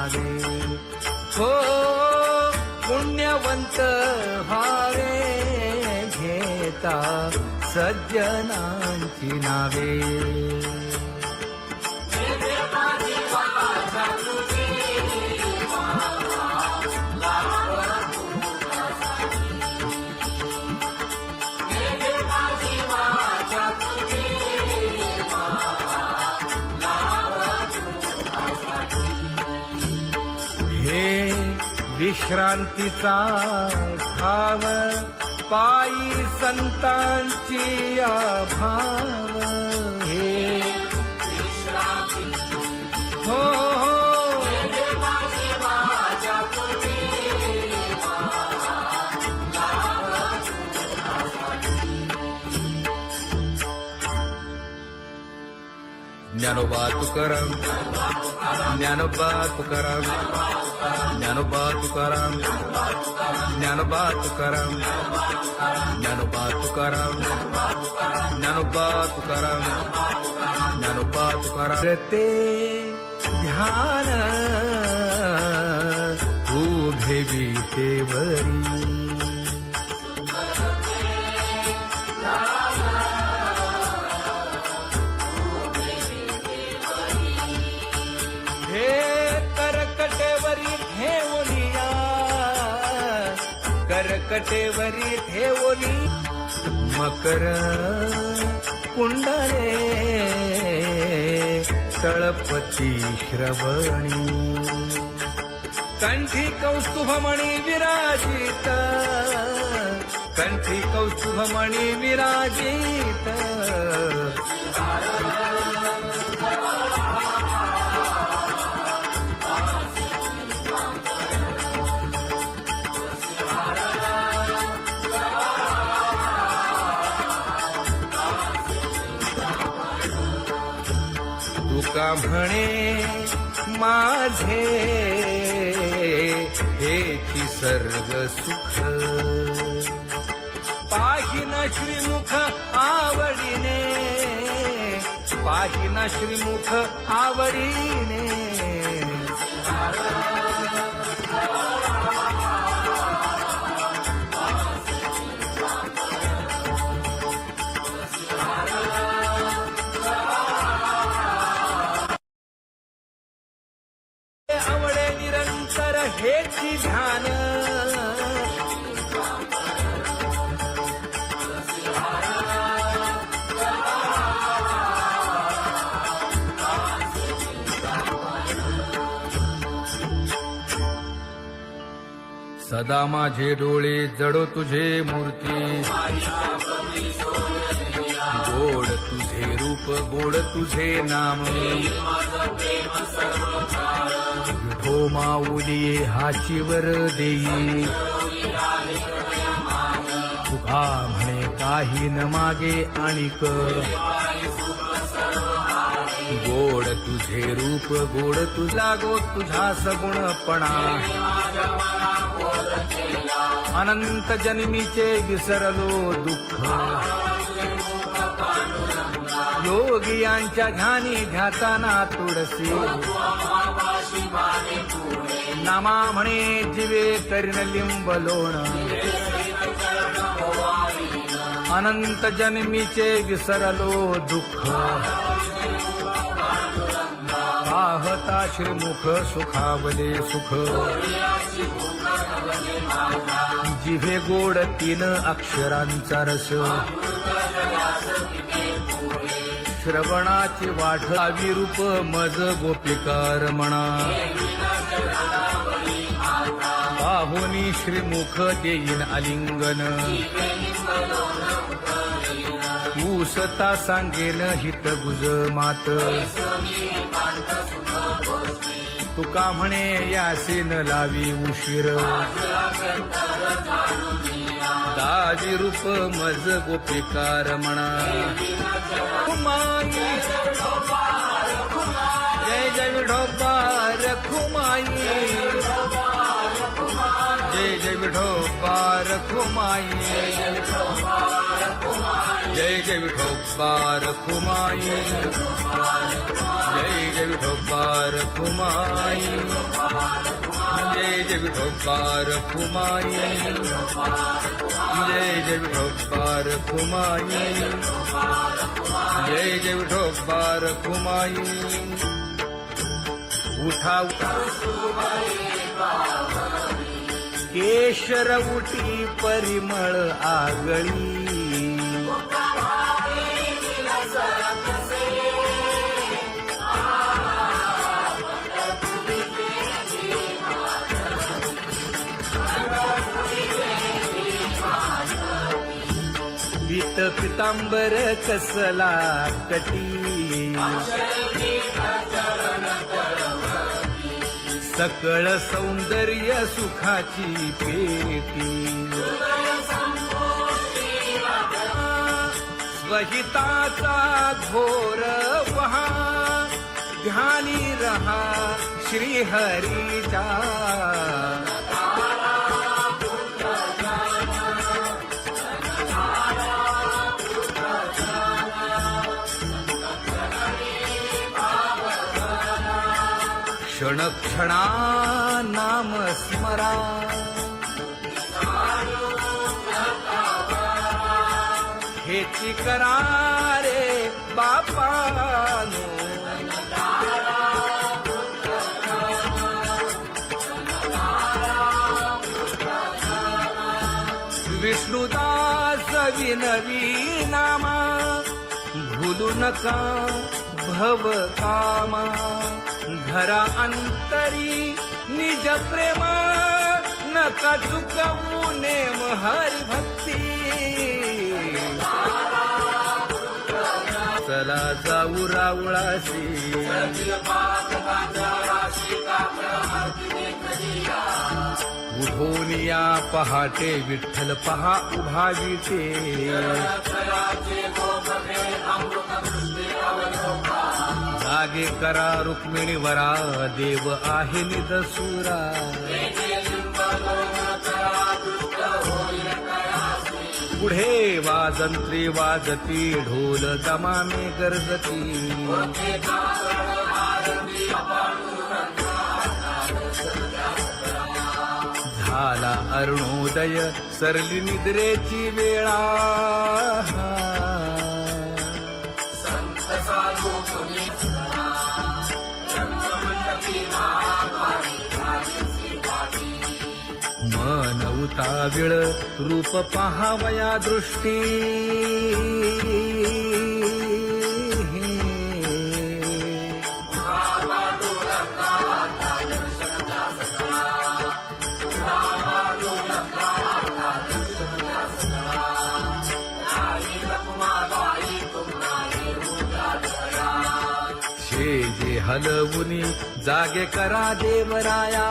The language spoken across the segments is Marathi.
नावे हो पुण्यवंत व्हावे घेता सज्जनांची नावे हे विश्रांतीचा भाव पायी संतांची भाव हे हो ज्ञानोबा तुकाराम ज्ञानोबा तुकाराम ज्ञानोबा तुकाराम ज्ञानोबा तुकाराम ज्ञानोबा तुकाराम ज्ञानोबा तुकाराम ज्ञानोबा तुकाराम ते ध्यान उभे विटेवरी करकटेवरी ठेवली मकर कुंडले तळपती श्रवणी कंठी कौस्तुभमणी विराजित कंठी कौस्तुभमणी विराजित तुका म्हणे माझे हेची सर्ग सुख पाहिना श्रीमुख आवडीने पाहिना श्रीमुख आवडीने आवडे निरंतर हेची ध्यान सदा माझे डोळे जडो तुझे मूर्ती गोड तुझे रूप गोड तुझे नाम हो माऊली हाचीवर देई तुका म्हणे काही न मागे आणिक गोड तुझे रूप गोड तुझा गो तुझा सगुणपणा अनंत जन्मीचे विसरलो दुःख योगियांच्या ध्यानी ध्याताना तुळसी नामा म्हणे जीवे करीन लिंब लोण अनंत जन्मीचे विसरलो दुःख पाहता श्रीमुख सुखावले सुख जिभे गोड 3 अक्षरांचा रस श्रवणाची वाढ विरूप मज गोपिकार म्हणा पाहुनी श्रीमुख देईन आलिंगन ऊसता सांगेन हित गुज मात तुका म्हणे यासे न लावी उशीर दाजी रूप मज गोपिकार म्हणा जय जय विठोबा रखुमाई जय जय विठोबा रखुमाई जय जय विठोबा रखुमाई, जय जय विठोबा रखुमाई, जय जय विठोबा रखुमाई, जय जय विठोबा रखुमाई, जय जय विठोबा रखुमाई. उठा केशर उठी परिमळ आगळी, पीत पितांबर कसला कटी, सकळ सौंदर्य सुखाची पेटी. स्वहिताचा घोर वहा, ध्यानी रहा श्रीहरीचा. क्षण क्षणा नाम स्मरा, हेची करा रे बापानो. विष्णुदास विनवी नामा, भूलू नका भव कामा. धरा अंतरी निज प्रेम, नका चुकवू नेम हरी भक्ती. चला जाऊ रावळाशी, उठून या पहाटे विठ्ठल पहा उभा विटे. जागे करा रुक्मिणी वरा, देव आहे निदसुरा. पुढे वाजंत्री वाजती, ढोल दमामे गरजती. झाला अरुणोदय, सरली निद्रेची वेळा. मन उताविळ रूप पहावया दृष्टी. जे हलवुनी जागे करा देवराया.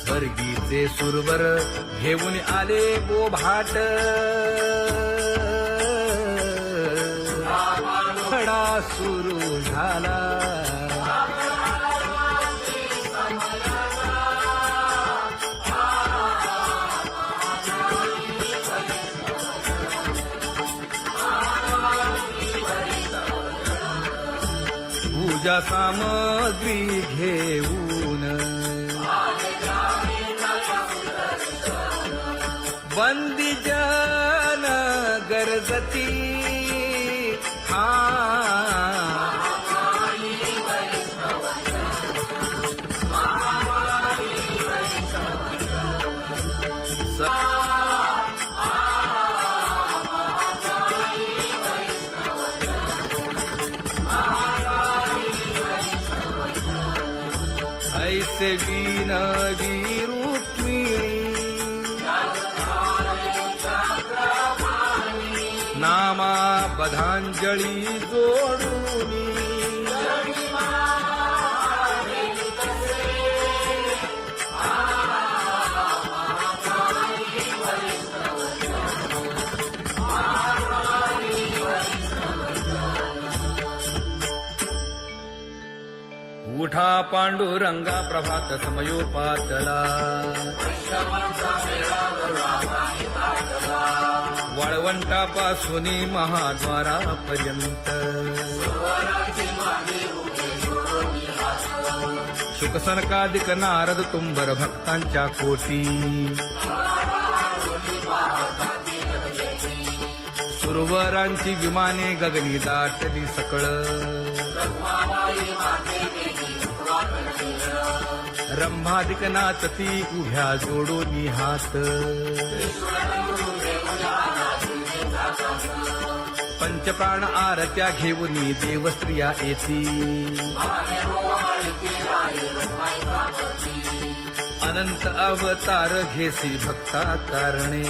स्वर्गीचे सुरवर घेऊन आले बोभाट. खडा सुरू झाला. पूजा सामग्री घेऊन बंदी जन गरजती. ऐसे विनवी रुक्मिणी, नामा बधांजळी जोडूनी. पांडुरंगा प्रभात समयोपातला वाळवंटापासून महाद्वारापर्यंत शुकसनकादिक नारद तुंबर भक्तांच्या कोटी सुरवरांची विमाने गगनी दाटली सकळ रंभादिक नाचती उभ्या जोडोनी हात पंचप्राण आरत्या घेऊनी देवस्त्रिया येती अनंत अवतार घेसी भक्ता कारणे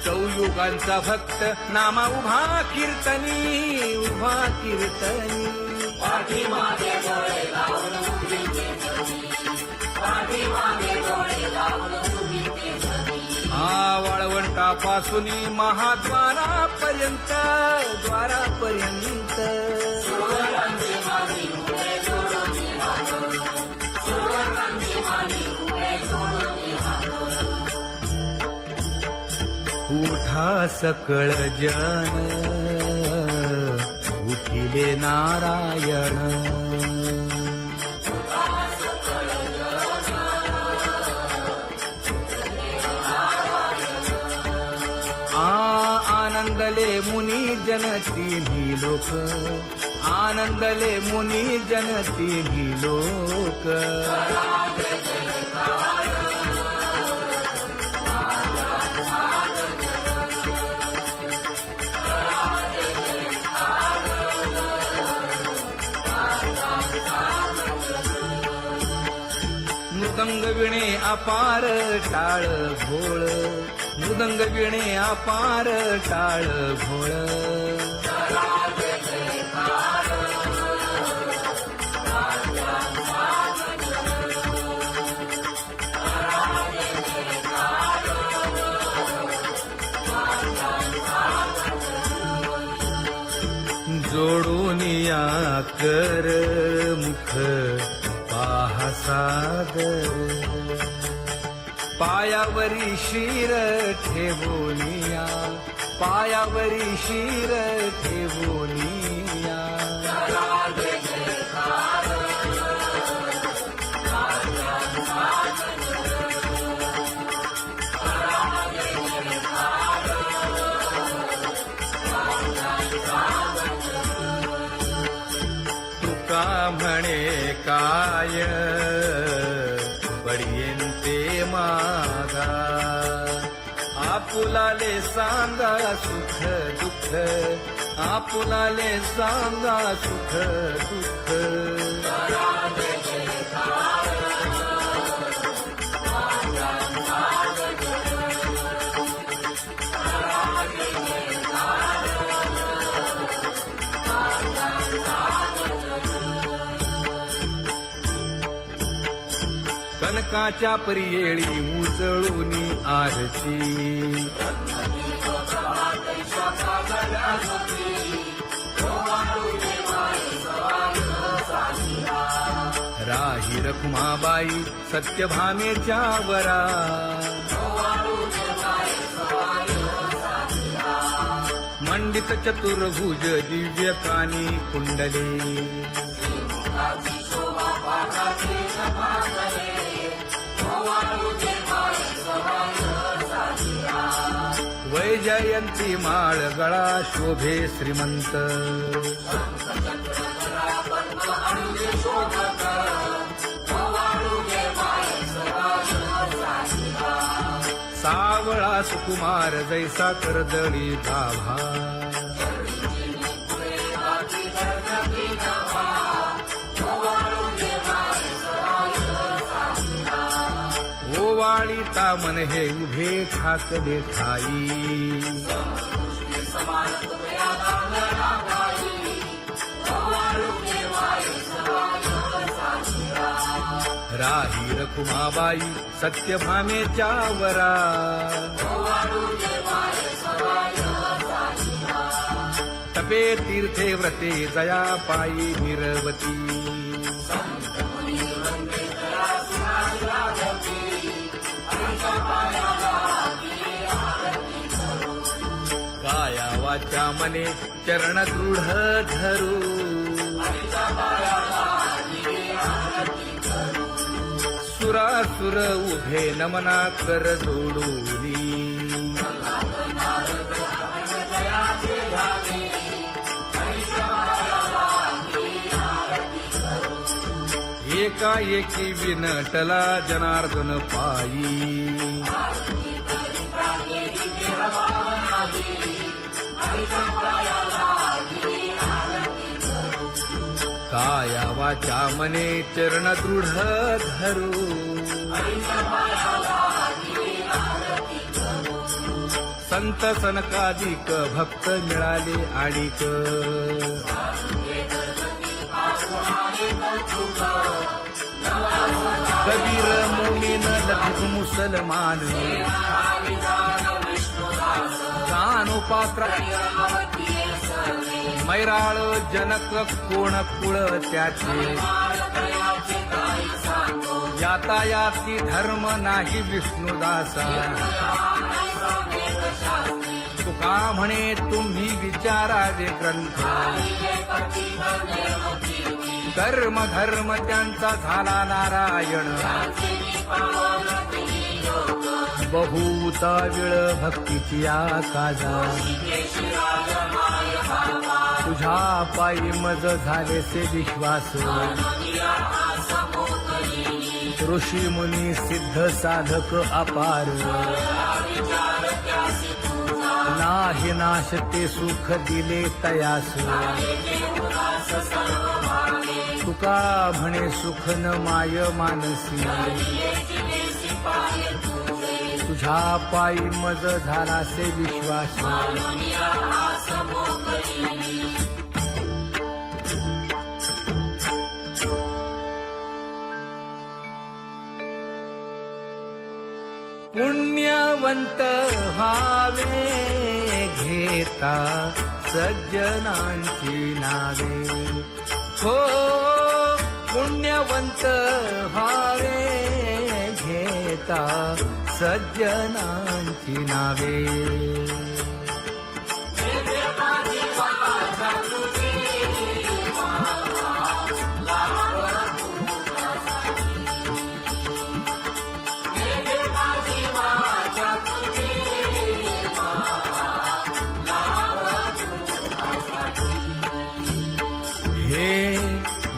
चौयुगांचा भक्त नामा उभा कीर्तनी वाळवंटापासून महाद्वारापर्यंत उठा सकळ जन उठिले नारायण आनंदले मुनी जन तिन्ही लोक आनंदले मुनी जन तिन्ही लोक मृदंग विणे अपार टाळ भोळ मृदंग विणे अपार टाळ भोळ जोडूनिया कर मुख पाहा सादर पायावरी शिर ठेवोनिया पायावरी शिर ठेवोनिया तुका म्हणे काय पडियेंते मागा आपुलाले सांगा सुख दुःख आपुलाले सांगा सुख दुःख कनकाच्या परियेळी उजळूनी आरती राही रखुमाबाई सत्यभामेच्या वरा मंडित चतुर्भुज दिव्य कानी कुंडले वैजयंती माळ गळा शोभे श्रीमंत सावळा सुकुमार जैसा करदळी गाभा ओवाळी तामन हे उभे ठाकले ठाई राही रखुमाबाई सत्यभामेच्या वरा तपे तीर्थे व्रते जया पायी निरवती काया वाचा मने चरण दृढ धरू सुरासुर उभे नमना कर जोडूनी एकाएकी विनटला जनार्दन पायी काया वाचा मने चरण दृढ धरू संत सनकादिक भक्त मिळाले आणिक कबीर मोमीन लखुक मुसलमान कानोपात्र मैराळ जनक कोण कुळ त्याचे यातायाती धर्म नाही विष्णुदासा तुका म्हणे तुम्ही विचारावे ग्रंथ कर्म धर्म त्यांचा झाला नारायण बहुता वेळ भक्तीची आकाजा तुझ्या पायी मज झाले से विश्वास ऋषी मुनी सिद्ध साधक अपार नाही नाश ते सुख दिले तयास तुका म्हणे सुख न माय मानसी तुझ्या पायी मज झाला से विश्वास पुण्यवंत व्हावे घेता सज्जनांची नावे हो पुण्यवंत व्हावे घेता सज्जनांची नावे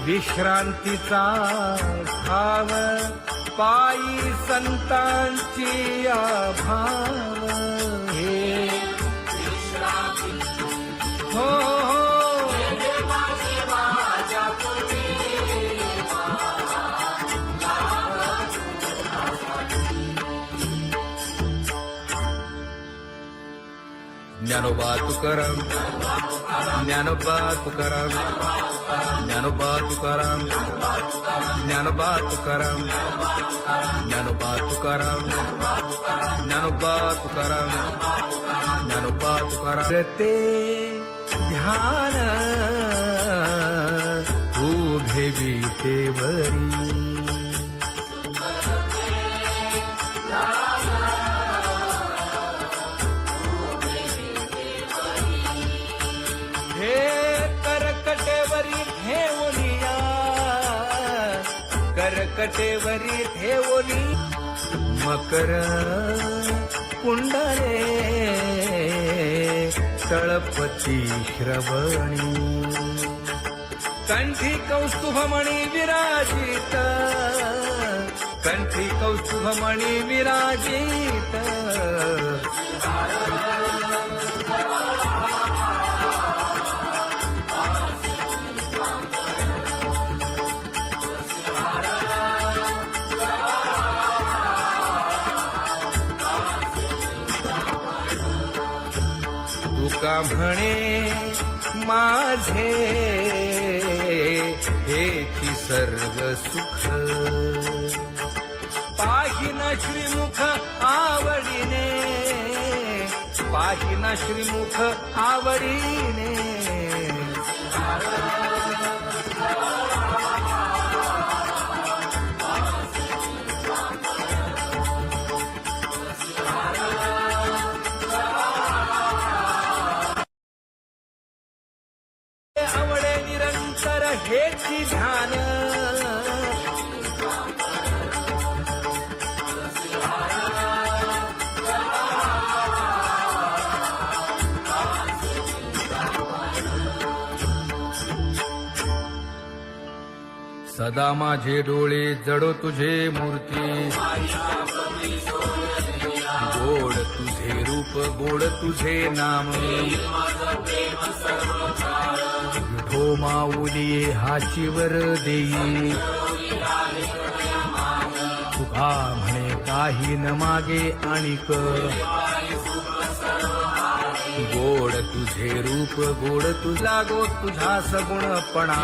विश्रांतीचा भाव पायी संतांची भाव हे हो ज्ञानोबा तुकाराम ज्ञानोबा तुकाराम ज्ञानोबा तुकाराम ज्ञानोबा तुकाराम ज्ञानोबा तुकाराम ज्ञानोबा तुकाराम ज्ञानोबा तुकाराम ते ध्यान उभे विटेवरी करकटेवरी ठेवली मकर कुंडले तळपती श्रवणी कंठी कौस्तुभमणी विराजित कंठी कौस्तुभमणी विराजित तुका म्हणे माझे हेची सर्व सुख पाहिना श्रीमुख आवडीने पाहिना श्रीमुख आवडीने हेची ध्यान सदा माझे डोळे जडो तुझे मूर्ती गोड तुझे रूप गोड तुझे नाम विठो माऊली हाचीवर देई तुका म्हणे काही न मागे आणिक गोड तुझे रूप गोड तुझा गो तुझा सगुणपणा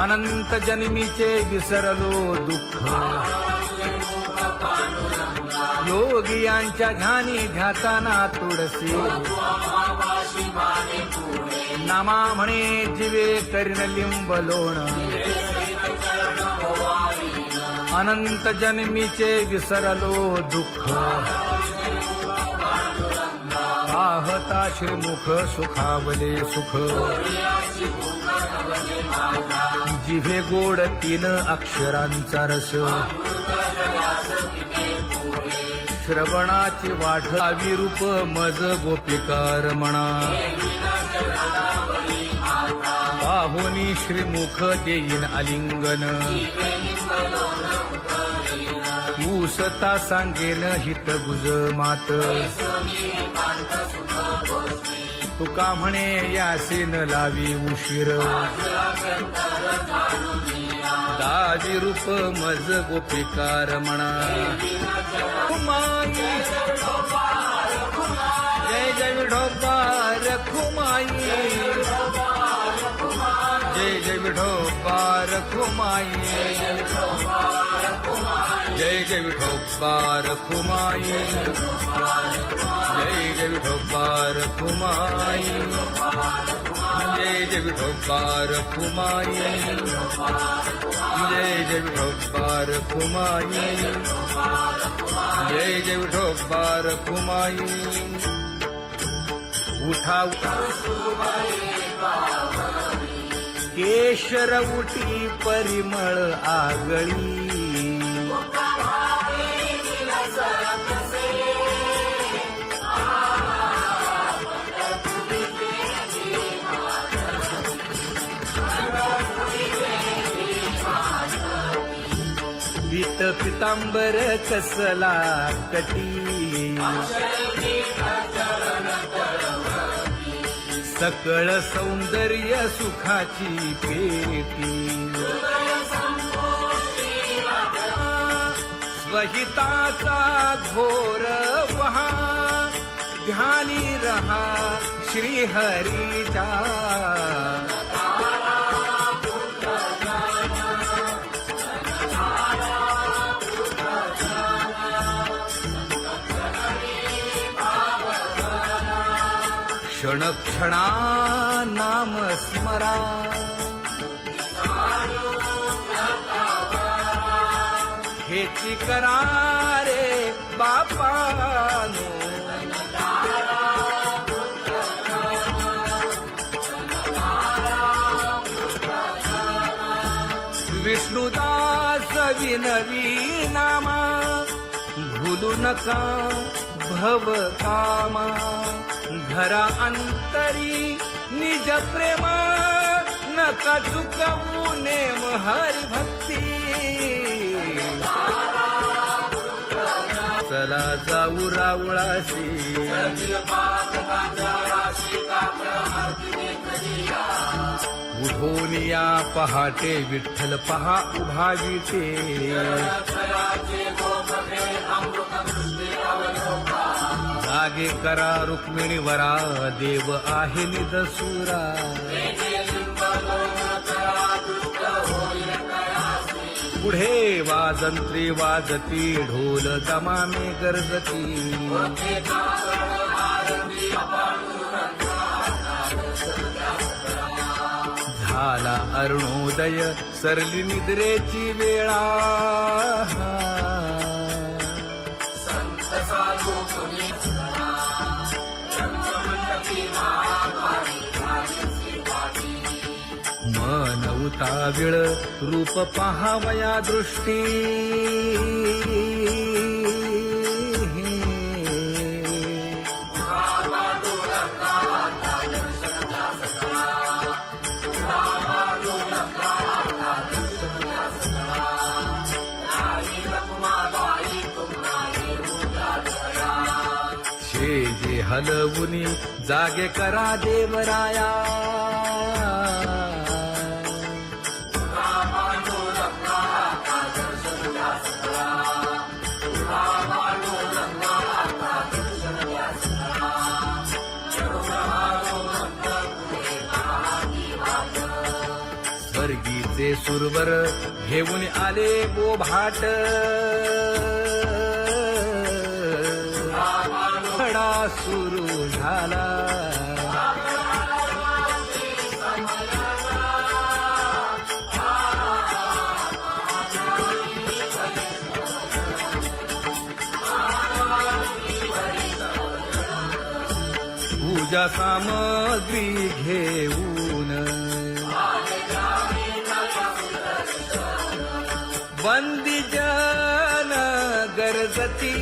अनंत जन्मीचे विसरलो दुःख योगियांच्या ध्यानी ध्याताना तुळसी नामा म्हणे जीवे करीन लिंबलोण अनंत जन्मीचे विसरलो दुःख पाहता श्रीमुख सुखावले सुख जिभे गोड 3 अक्षरांचा रस श्रवणाची वाढ विरूप मज गोपिकार म्हणा पाहुनी श्रीमुख देईन आलिंगन ऊसता सांगेन हित गुज मात तुका म्हणे यासीन लावी उशीर दाजी रूप मज गोपिकार म्हणा खुमाई जय जय विठोबार खुमाई जय जय विठोबार खुमाई जय जय विठोबार खुमाई जय जय विठोबार खुमाई जय जय विठोबार खुमाई जय जय विठोबार खुमाई जय जय विठोबार खुमाई उठा केशर उठी परिमळ आगळी पीत पितांबर कसला कटी सकळ सौंदर्य सुखाची पेटी स्वहिताचा घोर वहा ध्यानी रहा श्रीहरीचा क्षण क्षणा नाम स्मरा हेची करा रे बापानो विष्णुदास विनवी नामा भूलू नका भव कामा घरा अंतरी निज प्रेम नका चुकवू नेम हरी भक्ती चला जाऊ रावळाशी उठून या पहाटे विठ्ठल पहा उभा विटे जागे करा रुक्मिणी वरा देव आहे निदसुरा पुढे वाजंत्री वाजती ढोल दमामे गरजती झाला अरुणोदय सरली निद्रेची वेळा अमृताविळ रूप पाहावया दृष्टी जे हलवुनी जागे करा देवराया स्वर्गीचे सुरवर घेऊन आले बोभाट खडा सुरू झाला पूजा सामग्री घेऊन बंदी जन गरजती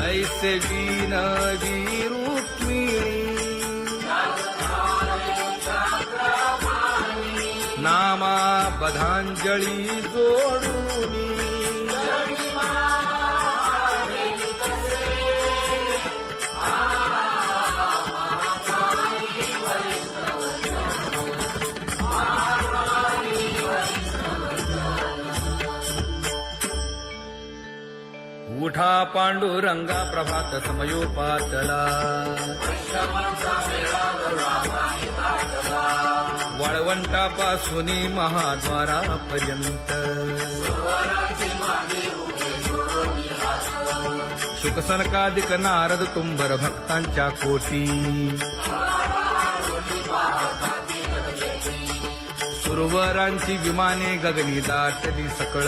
ऐसे विनवी रुक्मिणी नामा बधांजळी जोडूनी उठा पांडुरंगा प्रभात समयोपातला वाळवंटापासून महाद्वारापर्यंत शुकसनकादिक नारद तुंबर भक्तांच्या कोटी सुरवरांची विमाने गगनी दाटली सकळ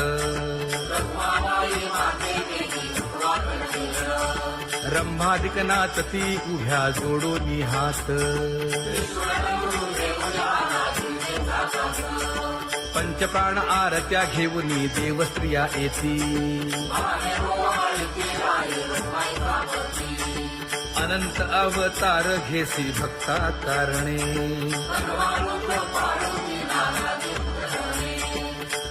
रंभादिक नाचती उभ्या जोडोनी हात पंचप्राण आरत्या घेऊनी देवस्त्रिया येती अनंत अवतार घेसी भक्ता कारणे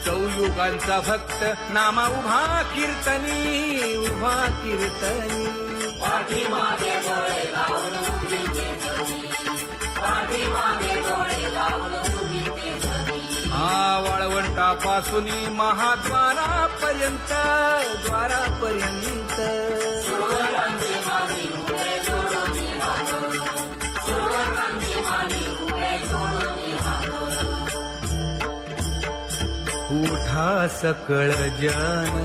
चौयुगांचा भक्त नामा उभा कीर्तनी उभा कीर्तनी वाळवंटापासून महाद्वारापर्यंत द्वारापर्यंत उठा सकळ जन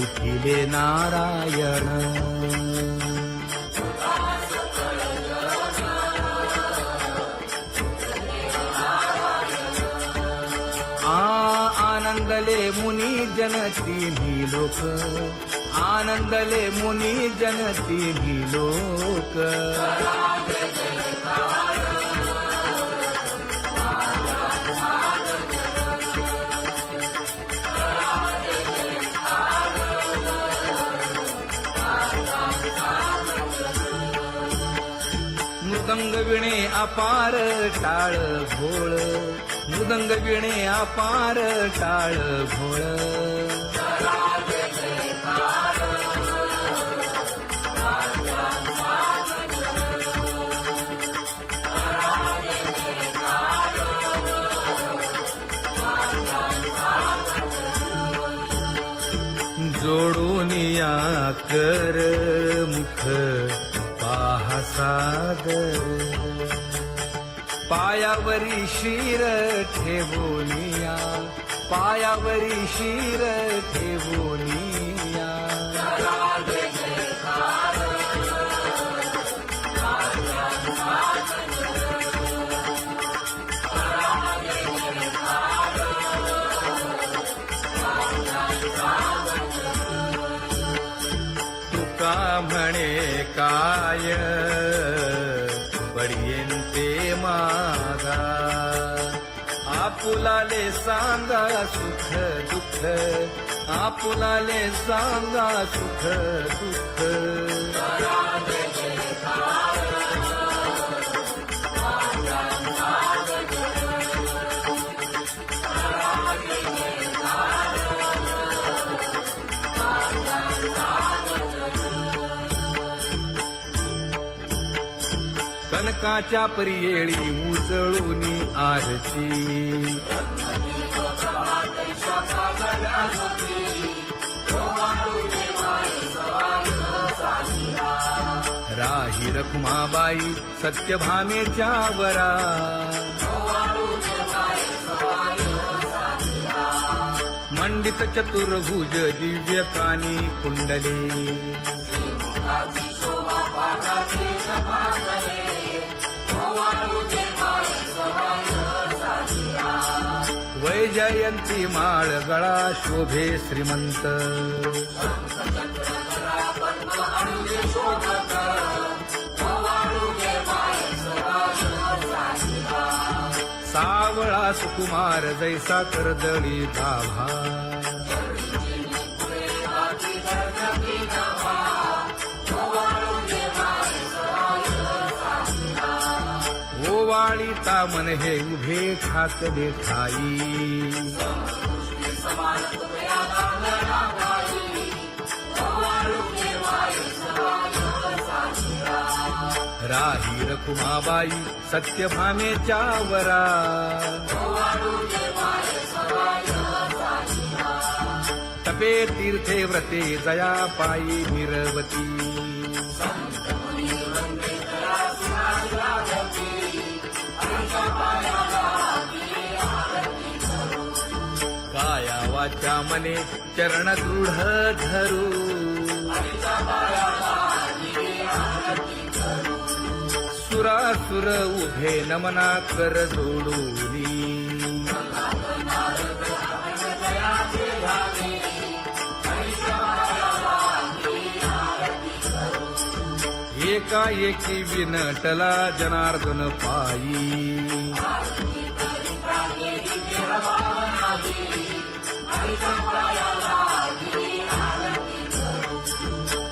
उठिले नारायण आनंदले मुनी जन तिन्ही लोक आनंदले मुनी जन तिन्ही लोक मृदंग विणे अपार टाळ भोळ मृदंग विणे अपार टाळ भोळ जोडून या कर मुख पाहा सागर पायावरी शिर ठेवोनिया पायावरी शिर ठेवोनिया तुका म्हणे काय पडियेन ते मागा आपुलाले सांगा सुख दुःख आपुलाले सांगा सुख दुःख कनकाच्या परियेळी उजळूनी आरती राही रखुमाबाई सत्यभामेच्या वरा मंडित चतुर्भुज दिव्य कानी कुंडली वैजयंती माळ गळा शोभे श्रीमंत सावळा सुकुमार जैसा कर्दळी गाभा ओवाळीता मन हे उभे ठाकले ठाई राही रखुमाबाई सत्यभामेच्या वरा तपे तीर्थे व्रते जया पायी निरवती काया वाचा मने चरण दृढ धरू सुरासुर उभे नमना कर जोडूनी एकाएकी विनटला जनार्दन पायी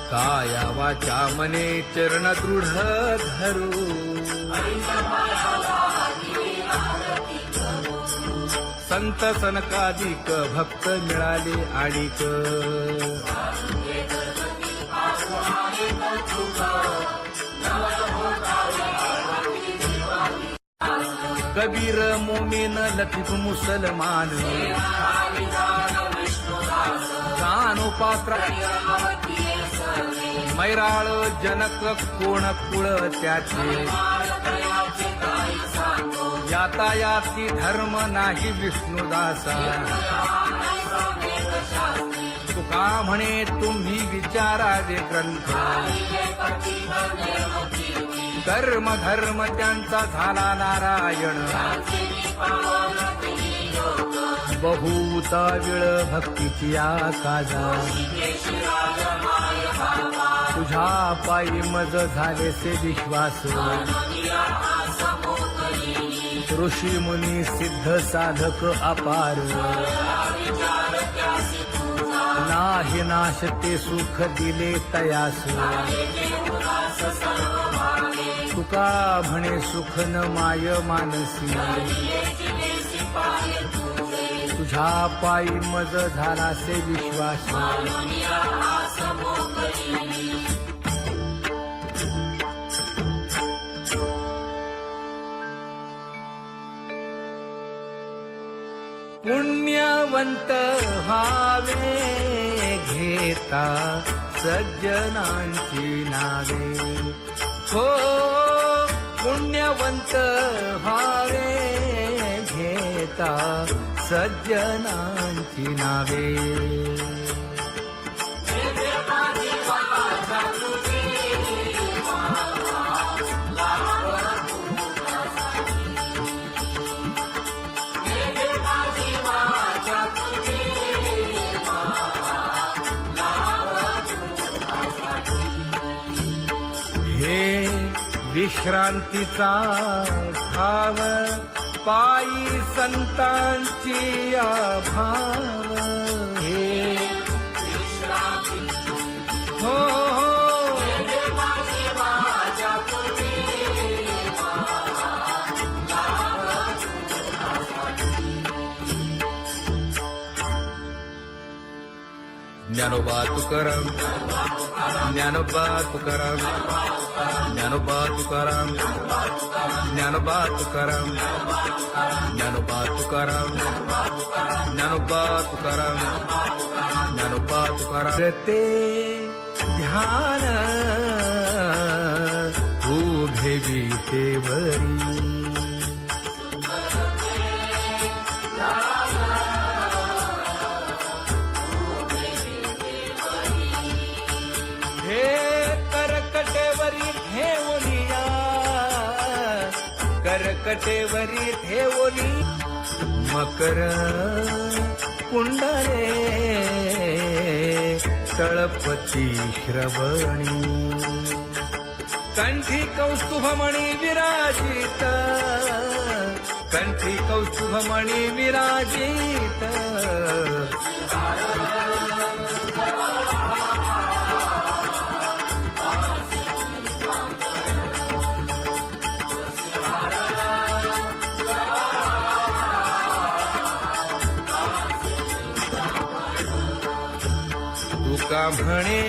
काया वाचा मने चरण दृढ धरू संत सनकादिक भक्त मिळाले आणिक कबीर मोमीन लतीफ मुसलमान कानोपात्र मैराळ जनक कोण कुळ त्याचे यातायाती धर्म नाही विष्णुदासा तुका म्हणे तुम्ही विचारावे ग्रंथ कर्म धर्म त्यांचा झाला नारायण बहुता वेळ भक्तीची काजा तुझ्या पायी मज झालेसे विश्वास ऋषी मुनी सिद्ध साधक अपार नाही नाश ते सुख दिले तयास तुका म्हणे सुख न माय मानसी तुझ्या पायी मज झालासे विश्वास पुण्यवंत व्हावे घेता सज्जनांची नावे हो पुण्यवंत व्हावे घेता सज्जनांची नावे विश्रांतीचा भाव पायी संतांची आभाव हे हो हो ज्ञानोबा तुकाराम ज्ञानोबा तुकाराम ज्ञानोबा तुकाराम ज्ञानोबा तुकाराम ज्ञानोबा तुकाराम ज्ञानोबा तुकाराम ज्ञानोबा तुकाराम ते ध्यान उभे विटेवरी करकटेवरी ठेवली मकर कुंडले तळपती श्रवणी कंठी कौस्तुभमणी विराजित कंठी कौस्तुभमणी विराजित तुका म्हणे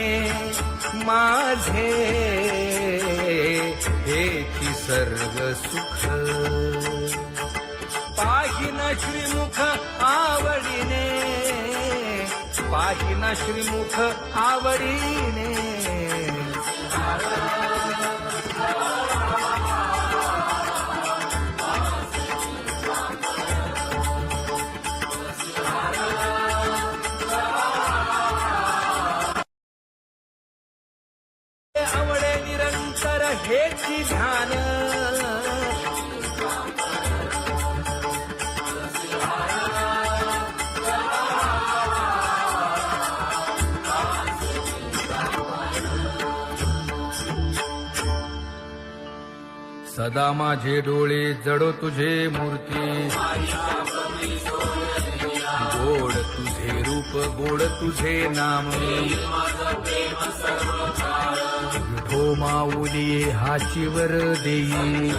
माझे हेची सर्व सुख पाहिना श्रीमुख आवडीने पाहिना श्रीमुख आवडीने आवडे निरंतर हेची ध्यान सदा माझे डोळे जडो तुझे मूर्ती गोड तुझे रूप गोड तुझे नाम विठो माऊली हाचीवर देई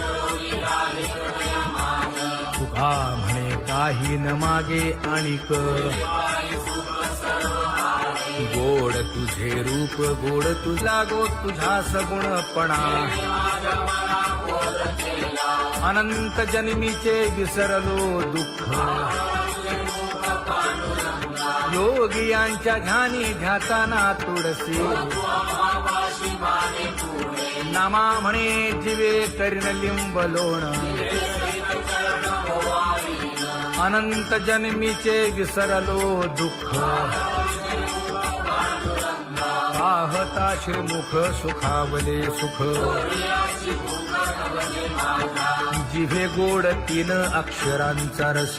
तुका म्हणे काही न मागे आणिक गोड तुझे रूप गोड तुझा गो तुझा सगुणपणा अनंत जन्मीचे विसरलो दुःख योगियांच्या ध्यानी ध्याताना तुळसी नामा म्हणे जीवे करीन लिंबलोण अनंत जन्मीचे विसरलो दुःख पाहता श्रीमुख सुखावले सुख जिभे गोड 3 अक्षरांचा रस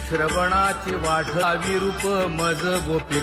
श्रवणाची वाट विरूप मज गोपी